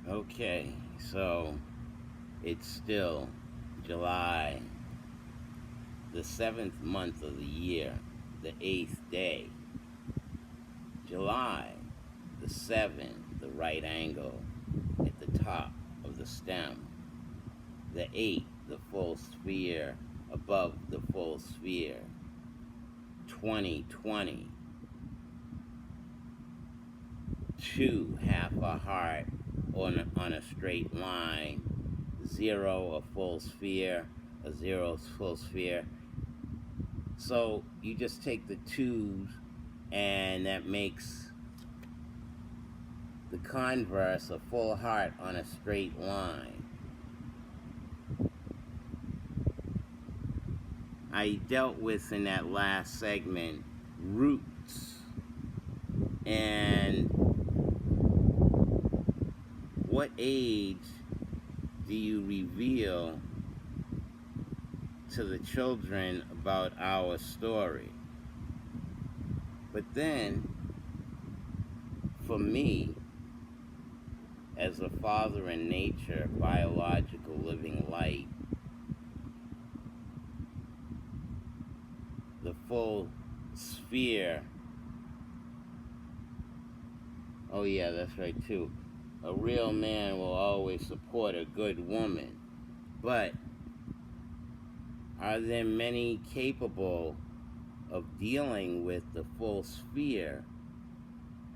Okay, so it's still July, the 7th month of the year, the 8th day. July, the 7, the right angle at the top of the stem. The 8, the full sphere above the full sphere. 2020. 2, half a heart on a straight line. 0, a full sphere. A 0 full sphere. So you just take the 2s, and that makes the converse a full heart on a straight line. I dealt with in that last segment roots, and what age do you reveal to the children about our story? But then, for me, as a father in nature, biological living light, the full sphere, oh yeah, that's right too, a real man will always support a good woman. But are there many capable of dealing with the full sphere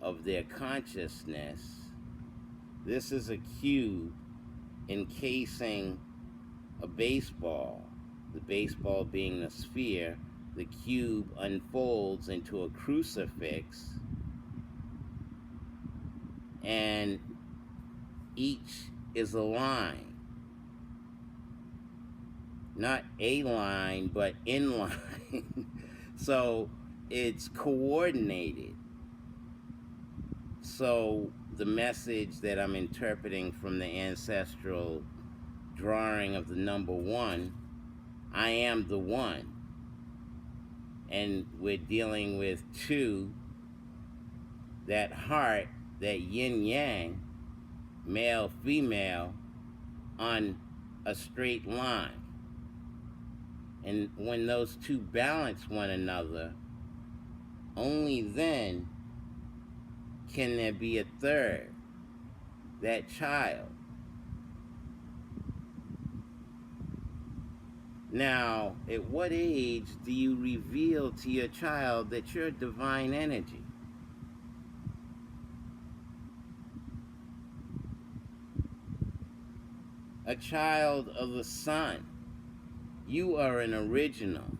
of their consciousness? This is a cube encasing a baseball, the baseball being the sphere. The cube unfolds into a crucifix, and each is a line. Not a line, but in line. So it's coordinated. So the message that I'm interpreting from the ancestral drawing of the number 1, I am the one. And we're dealing with 2, that heart, that yin-yang, male, female, on a straight line. And when those 2 balance one another, only then can there be a third, that child. Now, at what age do you reveal to your child that you're divine energy? A child of the sun. You are an original.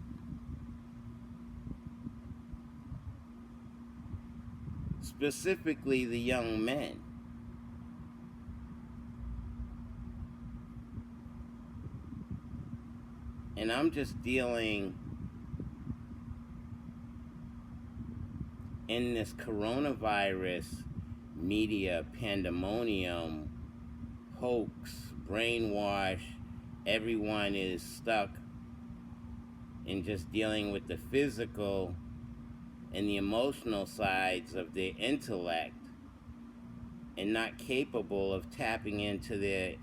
Specifically the young men. And I'm just dealing in this coronavirus media pandemonium, hoax, brainwash. Everyone is stuck in just dealing with the physical and the emotional sides of their intellect, and not capable of tapping into their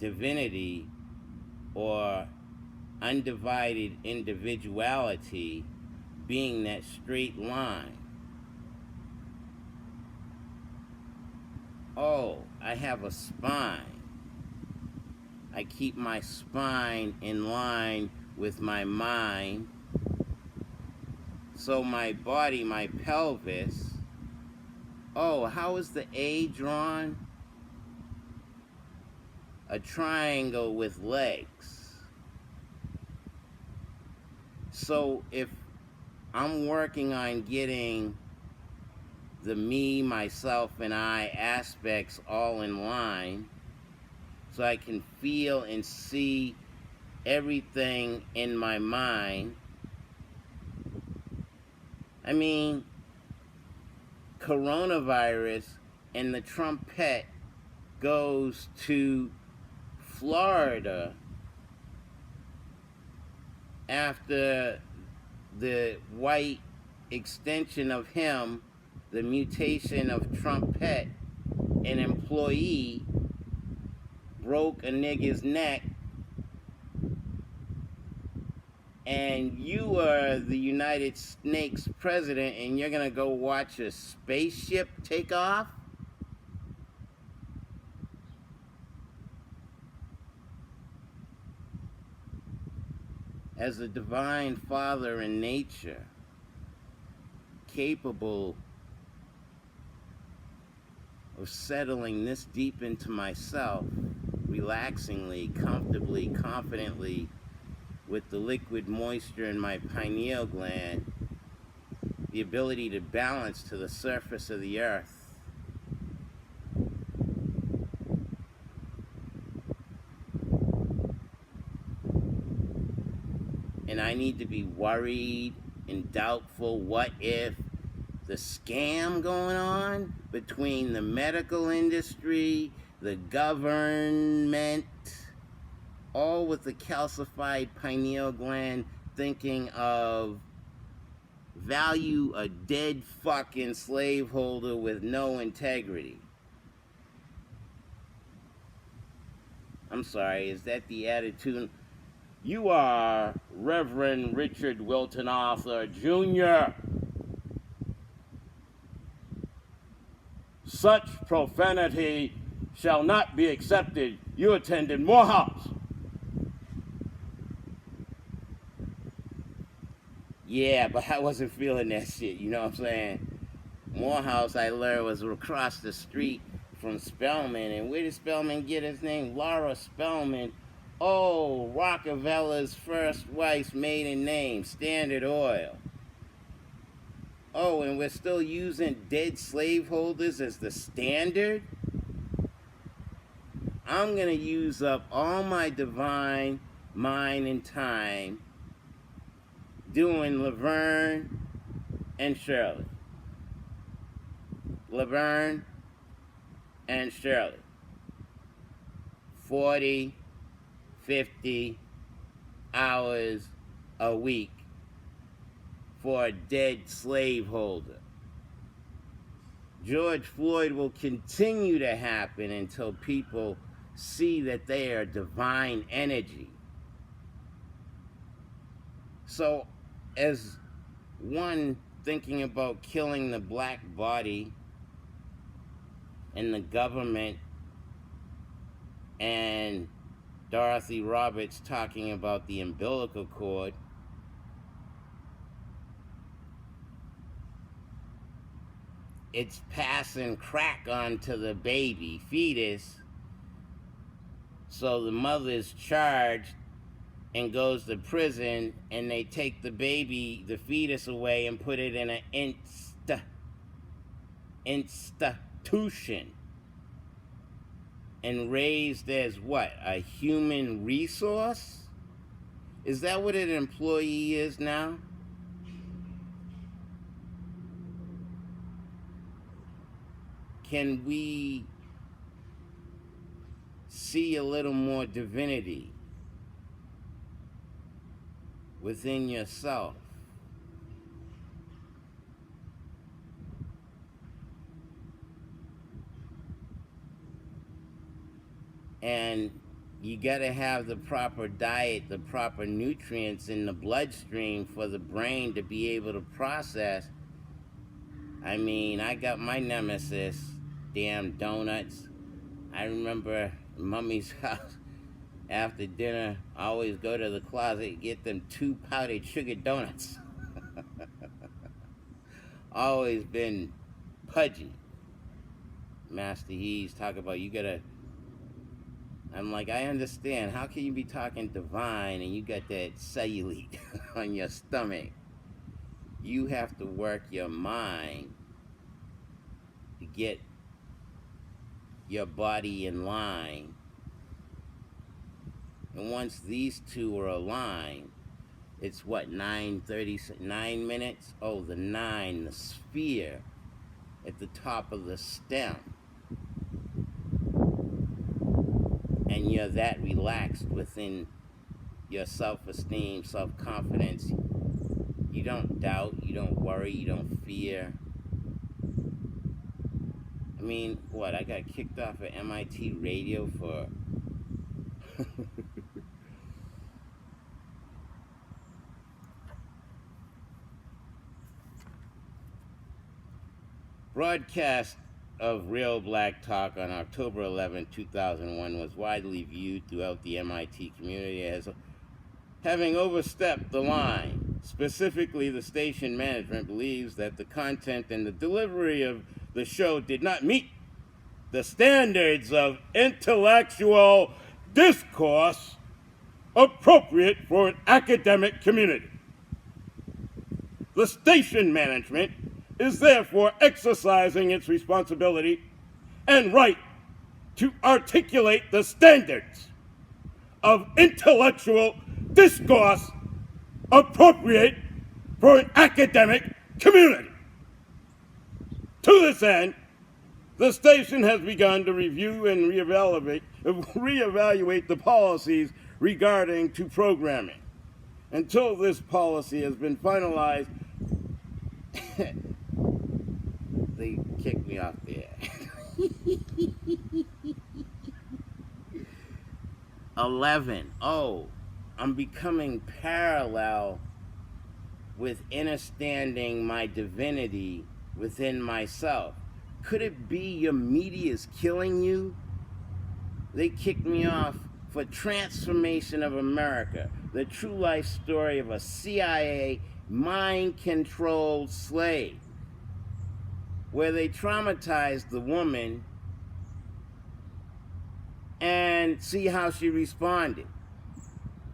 divinity or undivided individuality, being that straight line. Oh, I have a spine. I keep my spine in line with my mind. So my body, my pelvis. Oh, how is the A drawn? A triangle with legs. So if I'm working on getting the me, myself, and I aspects all in line, so I can feel and see everything in my mind. I mean, coronavirus and the trumpet goes to Florida after the white extension of him, the mutation of trumpet, an employee broke a nigga's neck and you are the United States president and you're gonna go watch a spaceship take off? As a divine father in nature, capable of settling this deep into myself, relaxingly, comfortably, confidently, with the liquid moisture in my pineal gland, the ability to balance to the surface of the earth. And I need to be worried and doubtful. What if the scam going on between the medical industry, the government, all with the calcified pineal gland thinking of value a dead fucking slaveholder with no integrity? I'm sorry, is that the attitude? You are Reverend Richard Wilton Arthur Jr. Such profanity shall not be accepted. You attended Morehouse. Yeah, but I wasn't feeling that shit, you know what I'm saying? Morehouse, I learned, was across the street from Spellman. And where did Spellman get his name? Laura Spellman. Oh, Rockefeller's first wife's maiden name, Standard Oil. Oh, and we're still using dead slaveholders as the standard? I'm going to use up all my divine mind and time doing Laverne and Shirley. Laverne and Shirley. 40, 50 hours a week for a dead slaveholder. George Floyd will continue to happen until people see that they are divine energy. So, as one thinking about killing the black body and the government, and Dorothy Roberts talking about the umbilical cord, it's passing crack onto the baby fetus, so the mother's charged and goes to prison, and they take the baby, the fetus, away and put it in an institution and raised as what? A human resource? Is that what an employee is now? Can we see a little more divinity within yourself? And you gotta have the proper diet, the proper nutrients in the bloodstream for the brain to be able to process. I mean, I got my nemesis, damn donuts. I remember Mummy's house. After dinner, I always go to the closet, get them 2 powdered sugar donuts. Always been pudgy. Master He's talk about you gotta. I'm like, I understand. How can you be talking divine and you got that cellulite on your stomach? You have to work your mind to get your body in line. And once these two are aligned, it's what, 9 minutes? Oh, the 9, the sphere at the top of the stem. And you're that relaxed within your self-esteem, self-confidence. You don't doubt, you don't worry, you don't fear. I mean, what, I got kicked off of MIT radio for... Broadcast of Real Black Talk on October 11, 2001 was widely viewed throughout the MIT community as having overstepped the line. Specifically, the station management believes that the content and the delivery of the show did not meet the standards of intellectual discourse appropriate for an academic community. The station management is therefore exercising its responsibility and right to articulate the standards of intellectual discourse appropriate for an academic community. To this end, the station has begun to review and reevaluate the policies regarding to programming. Until this policy has been finalized, they kicked me off there. 11. Oh, I'm becoming parallel with understanding my divinity within myself. Could it be your media is killing you? They kicked me off for Transformation of America, the true life story of a CIA mind-controlled slave, where they traumatized the woman and see how she responded.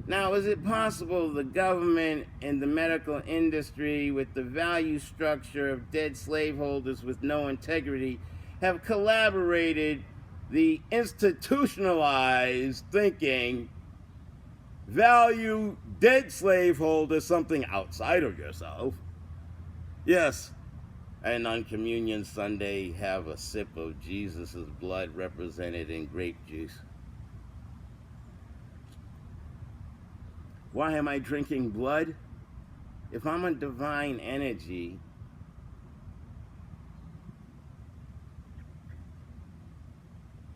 Now, is it possible the government and the medical industry, with the value structure of dead slaveholders with no integrity, have collaborated the institutionalized thinking, value dead slaveholders something outside of yourself? Yes, and on Communion Sunday, have a sip of Jesus' blood represented in grape juice. Why am I drinking blood? If I'm a divine energy,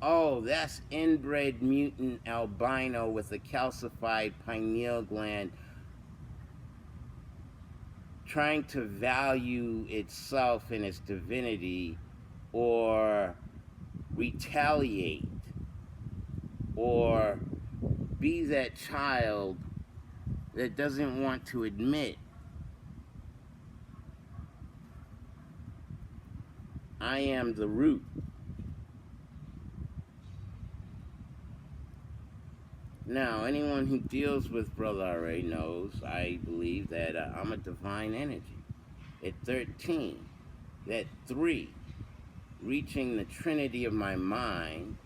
oh, that's inbred mutant albino with a calcified pineal gland trying to value itself and its divinity, or retaliate, or be that child that doesn't want to admit I am the root. Now, anyone who deals with Brother R.A. knows I believe that I'm a divine energy. At 13, that 3, reaching the trinity of my mind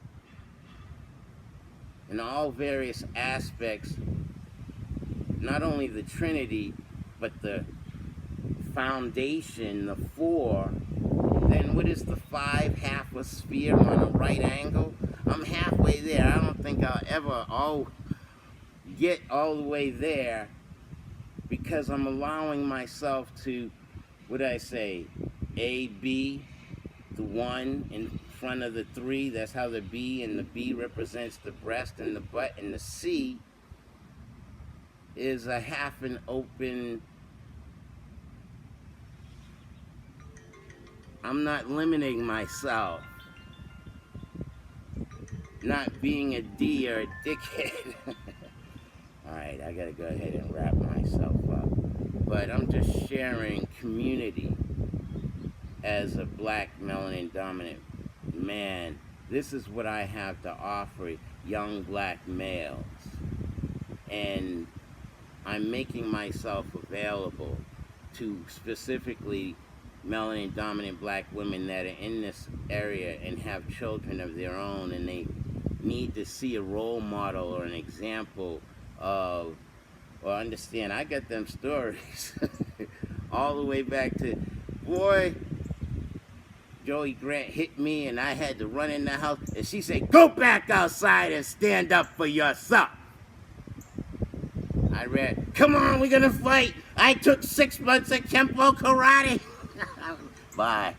in all various aspects, not only the trinity, but the foundation, the 4, then what is the 5? Half a sphere on a right angle? I'm halfway there. I don't think I'll ever get all the way there, because I'm allowing myself to, what did I say, A, B, the 1 in front of the 3, that's how the B, and the B represents the breast and the butt, and the C is a half an open. I'm not limiting myself, not being a D or a dickhead. Alright, I gotta go ahead and wrap myself up. But I'm just sharing community as a black melanin dominant man. This is what I have to offer young black males. And I'm making myself available to specifically melanin dominant black women that are in this area and have children of their own, and they need to see a role model or an example of, or understand. I got them stories all the way back to, boy, Joey Grant hit me and I had to run in the house, and she said, go back outside and stand up for yourself. I read, come on, we're gonna fight. I took 6 months of Kempo karate. Bye.